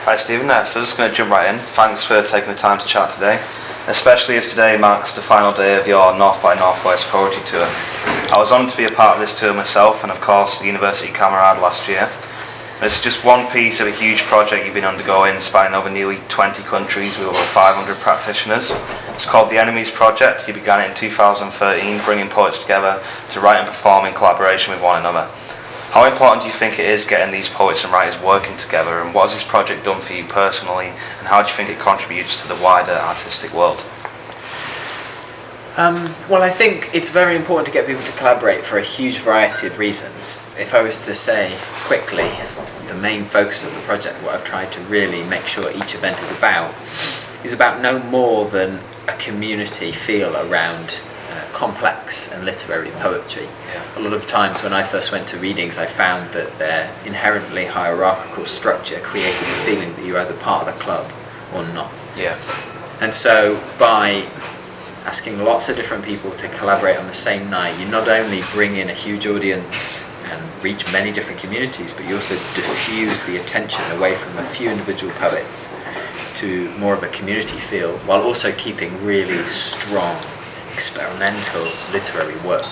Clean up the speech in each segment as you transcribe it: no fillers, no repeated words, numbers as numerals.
Hi Stephen, so just going to jump right in. Thanks for taking the time to chat today, especially as today marks the final day of your North by Northwest poetry tour. I was honoured to be a part of this tour myself and of course the University Camarade last year. It's just one piece of a huge project you've been undergoing, spanning over nearly 20 countries with over 500 practitioners. It's called The Enemies Project. You began it in 2013, bringing poets together to write and perform in collaboration with one another. How important do you think it is getting these poets and writers working together, and what has this project done for you personally, and how do you think it contributes to the wider artistic world? Well, I think it's very important to get people to collaborate for a huge variety of reasons. If I was to say quickly, the main focus of the project, what I've tried to really make sure each event is about no more than a community feel around complex and literary poetry. A lot of times when I first went to readings, I found that their inherently hierarchical structure created the feeling that you're either part of a club or not. And so by asking lots of different people to collaborate on the same night, you not only bring in a huge audience and reach many different communities, but you also diffuse the attention away from a few individual poets to more of a community feel, while also keeping really strong experimental literary work.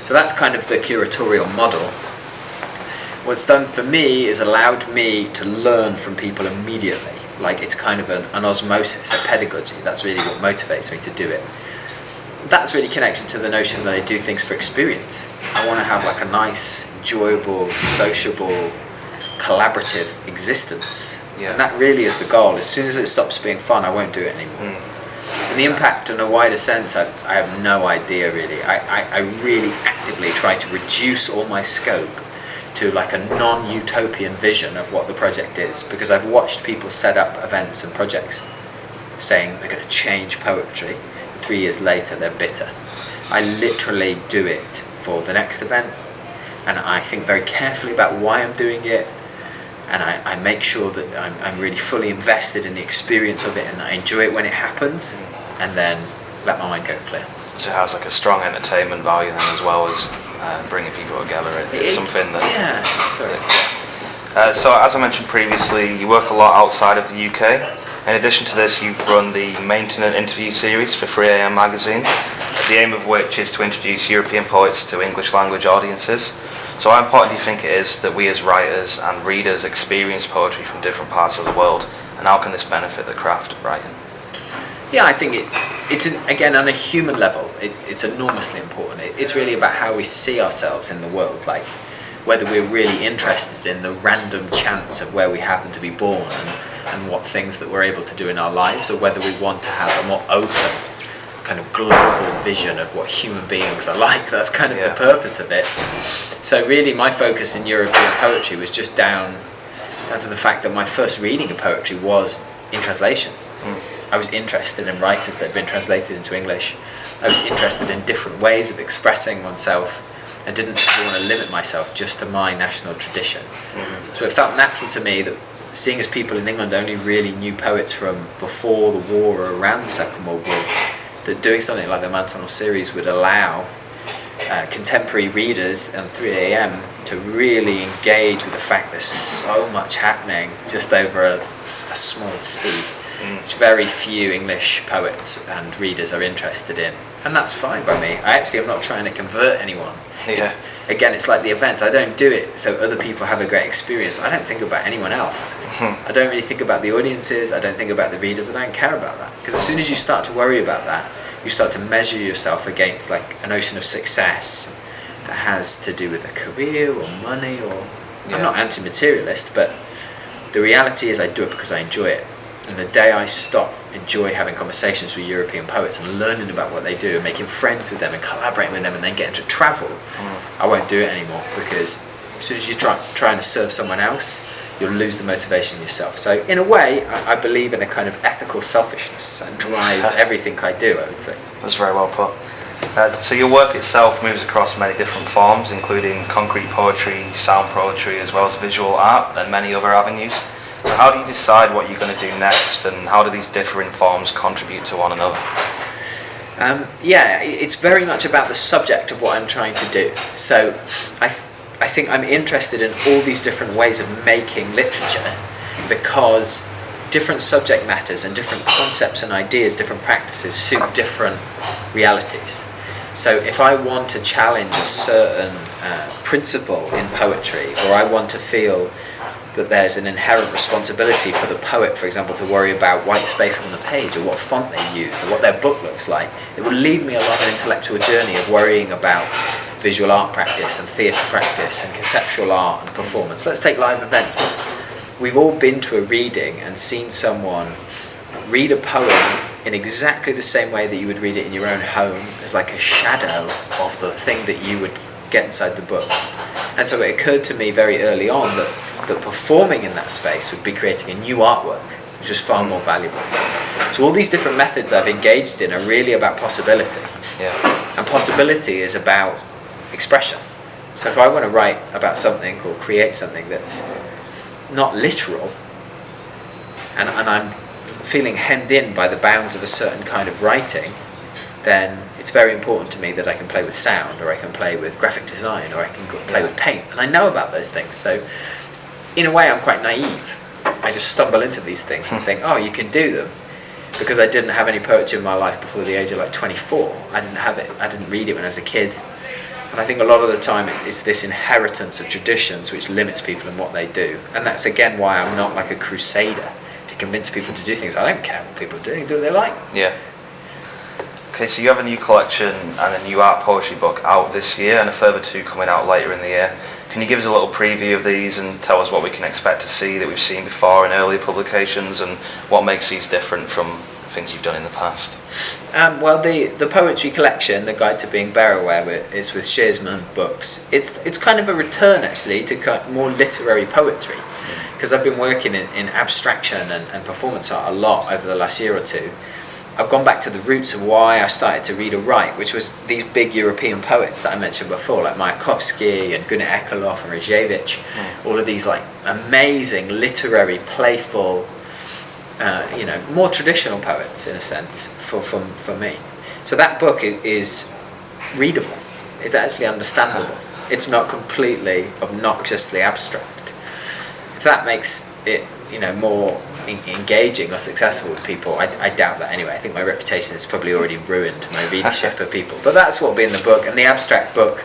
So that's kind of the curatorial model. What's done for me is allowed me to learn from people immediately. Like it's kind of an osmosis, a pedagogy. That's really what motivates me to do it. That's really connected to the notion that I do things for experience. I want to have like a nice, enjoyable, sociable, collaborative existence. And that really is the goal. As soon as it stops being fun, I won't do it anymore. And the impact in a wider sense, I have no idea really. I really actively try to reduce all my scope to like a non-utopian vision of what the project is, because I've watched people set up events and projects saying they're going to change poetry, and 3 years later they're bitter. I literally do it for the next event, and I think very carefully about why I'm doing it, and I make sure that I'm really fully invested in the experience of it, and I enjoy it when it happens, and then let my mind go clear. So it has like a strong entertainment value then, as well as bringing people together. It's something that... So as I mentioned previously, you work a lot outside of the UK. In addition to this, you've run the Maintenance interview series for 3am magazine, the aim of which is to introduce European poets to English language audiences. So how important do you think it is that we as writers and readers experience poetry from different parts of the world, and how can this benefit the craft of writing? I think it's again, on a human level, it's enormously important. It's really about how we see ourselves in the world, like whether we're really interested in the random chance of where we happen to be born and what things that we're able to do in our lives, or whether we want to have a more open kind of global vision of what human beings are like. That's kind of the purpose of it. So really my focus in European poetry was just down to the fact that my first reading of poetry was in translation. I was interested in writers that had been translated into English. I was interested in different ways of expressing oneself. I didn't want to limit myself just to my national tradition. So it felt natural to me that, seeing as people in England only really knew poets from before the war or around the Second World War, that doing something like the Maintenant series would allow contemporary readers on 3am to really engage with the fact there's so much happening just over a small sea, which very few English poets and readers are interested in. And that's fine by me. I actually am not trying to convert anyone. Again, it's like the events. I don't do it so other people have a great experience. I don't think about anyone else. I don't really think about the audiences. I don't think about the readers. I don't care about that. Because as soon as you start to worry about that, you start to measure yourself against like a notion of success that has to do with a career or money or... I'm not anti-materialist, but the reality is I do it because I enjoy it. And the day I stop enjoy having conversations with European poets and learning about what they do and making friends with them and collaborating with them and then getting to travel, I won't do it anymore, because as soon as you're trying to serve someone else, you'll lose the motivation yourself. So in a way, I believe in a kind of ethical selfishness that drives everything I do, I would say. That's very well put. So your work itself moves across many different forms, including concrete poetry, sound poetry, as well as visual art and many other avenues. So how do you decide what you're going to do next, and how do these differing forms contribute to one another? It's very much about the subject of what I'm trying to do. So I think I'm interested in all these different ways of making literature, because different subject matters and different concepts and ideas, different practices suit different realities. So if I want to challenge a certain principle in poetry, or I want to feel that there's an inherent responsibility for the poet, for example, to worry about white space on the page, or what font they use, or what their book looks like, it will lead me along an intellectual journey of worrying about visual art practice and theatre practice and conceptual art and performance. Let's take live events. We've all been to a reading and seen someone read a poem in exactly the same way that you would read it in your own home, as like a shadow of the thing that you would get inside the book. And so it occurred to me very early on that performing in that space would be creating a new artwork, which was far more valuable. So all these different methods I've engaged in are really about possibility. Yeah. And possibility is about expression. So if I want to write about something or create something that's not literal, and I'm feeling hemmed in by the bounds of a certain kind of writing, then it's very important to me that I can play with sound, or I can play with graphic design, or I can play with paint. And I know about those things. So in a way, I'm quite naive. I just stumble into these things and think, oh, you can do them. Because I didn't have any poetry in my life before the age of like 24. I didn't have it. I didn't read it when I was a kid. And I think a lot of the time it's this inheritance of traditions which limits people in what they do. And that's again why I'm not like a crusader to convince people to do things. I don't care what people do what they like. Yeah. Okay, so you have a new collection and a new art poetry book out this year, and a further 2 coming out later in the year. Can you give us a little preview of these and tell us what we can expect to see that we've seen before in earlier publications, and what makes these different from things you've done in the past? Well, the poetry collection, The Guide to Being Bearware, is with Shearsman Books. It's kind of a return, actually, to more literary poetry, because I've been working in abstraction and performance art a lot over the last year or two. I've gone back to the roots of why I started to read or write, which was these big European poets that I mentioned before, like Mayakovsky and Gunnar Ekelöf and Rejewicz, all of these like amazing literary, playful, more traditional poets in a sense for me. So that book is readable. It's actually understandable. It's not completely obnoxiously abstract. If that makes it more engaging or successful with people, I doubt that anyway. I think my reputation has probably already ruined my readership of people. But that's what will be in the book. And the abstract book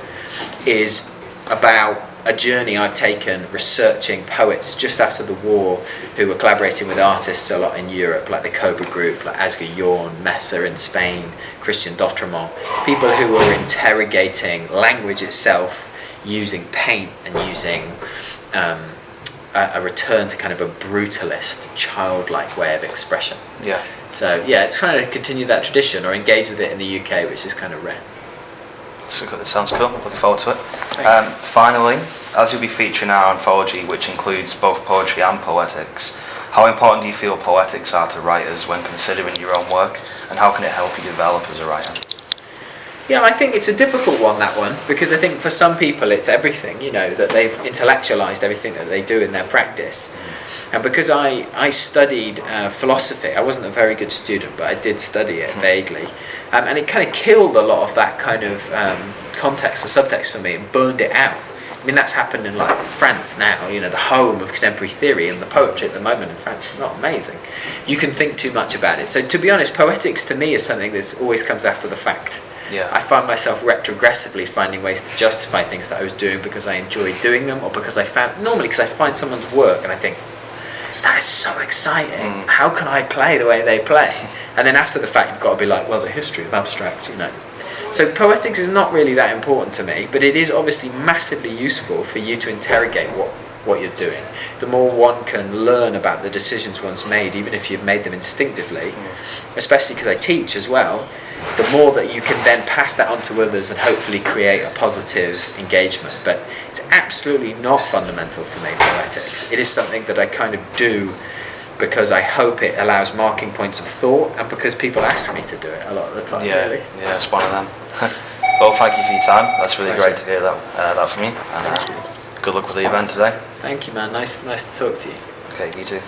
is about a journey I've taken researching poets just after the war who were collaborating with artists a lot in Europe, like the Cobra Group, like Asger Jorn, Messer in Spain, Christian Dotremont, people who were interrogating language itself using paint and using a return to kind of a brutalist, childlike way of expression. Yeah. So yeah, it's trying to continue that tradition or engage with it in the UK, which is kind of rare. So good. It sounds cool. Looking forward to it. Thanks. Finally, as you'll be featuring our anthology, which includes both poetry and poetics, how important do you feel poetics are to writers when considering your own work, and how can it help you develop as a writer? Yeah, I think it's a difficult one, that one, because I think for some people it's everything, that they've intellectualized everything that they do in their practice. And because I studied philosophy, I wasn't a very good student, but I did study it vaguely, and it kind of killed a lot of that kind of context or subtext for me and burned it out. I mean, that's happened in like France now, the home of contemporary theory, and the poetry at the moment in France is not amazing. You can think too much about it. So to be honest, poetics to me is something that always comes after the fact. Yeah. I find myself retrogressively finding ways to justify things that I was doing because I enjoyed doing them, or because I find someone's work and I think, that is so exciting. How can I play the way they play? And then after the fact, you've got to be like, well, the history of abstract, So poetics is not really that important to me, but it is obviously massively useful for you to interrogate what you're doing. The more one can learn about the decisions one's made, even if you've made them instinctively, especially because I teach as well, the more that you can then pass that on to others and hopefully create a positive engagement. But it's absolutely not fundamental to me, poetics. It is something that I kind of do because I hope it allows marking points of thought, and because people ask me to do it a lot of the time. Yeah, really. Yeah, it's one of them. Well, thank you for your time. That's really great to hear that from you. And good luck with the event today. Thank you, man. Nice to talk to you. Okay, you too.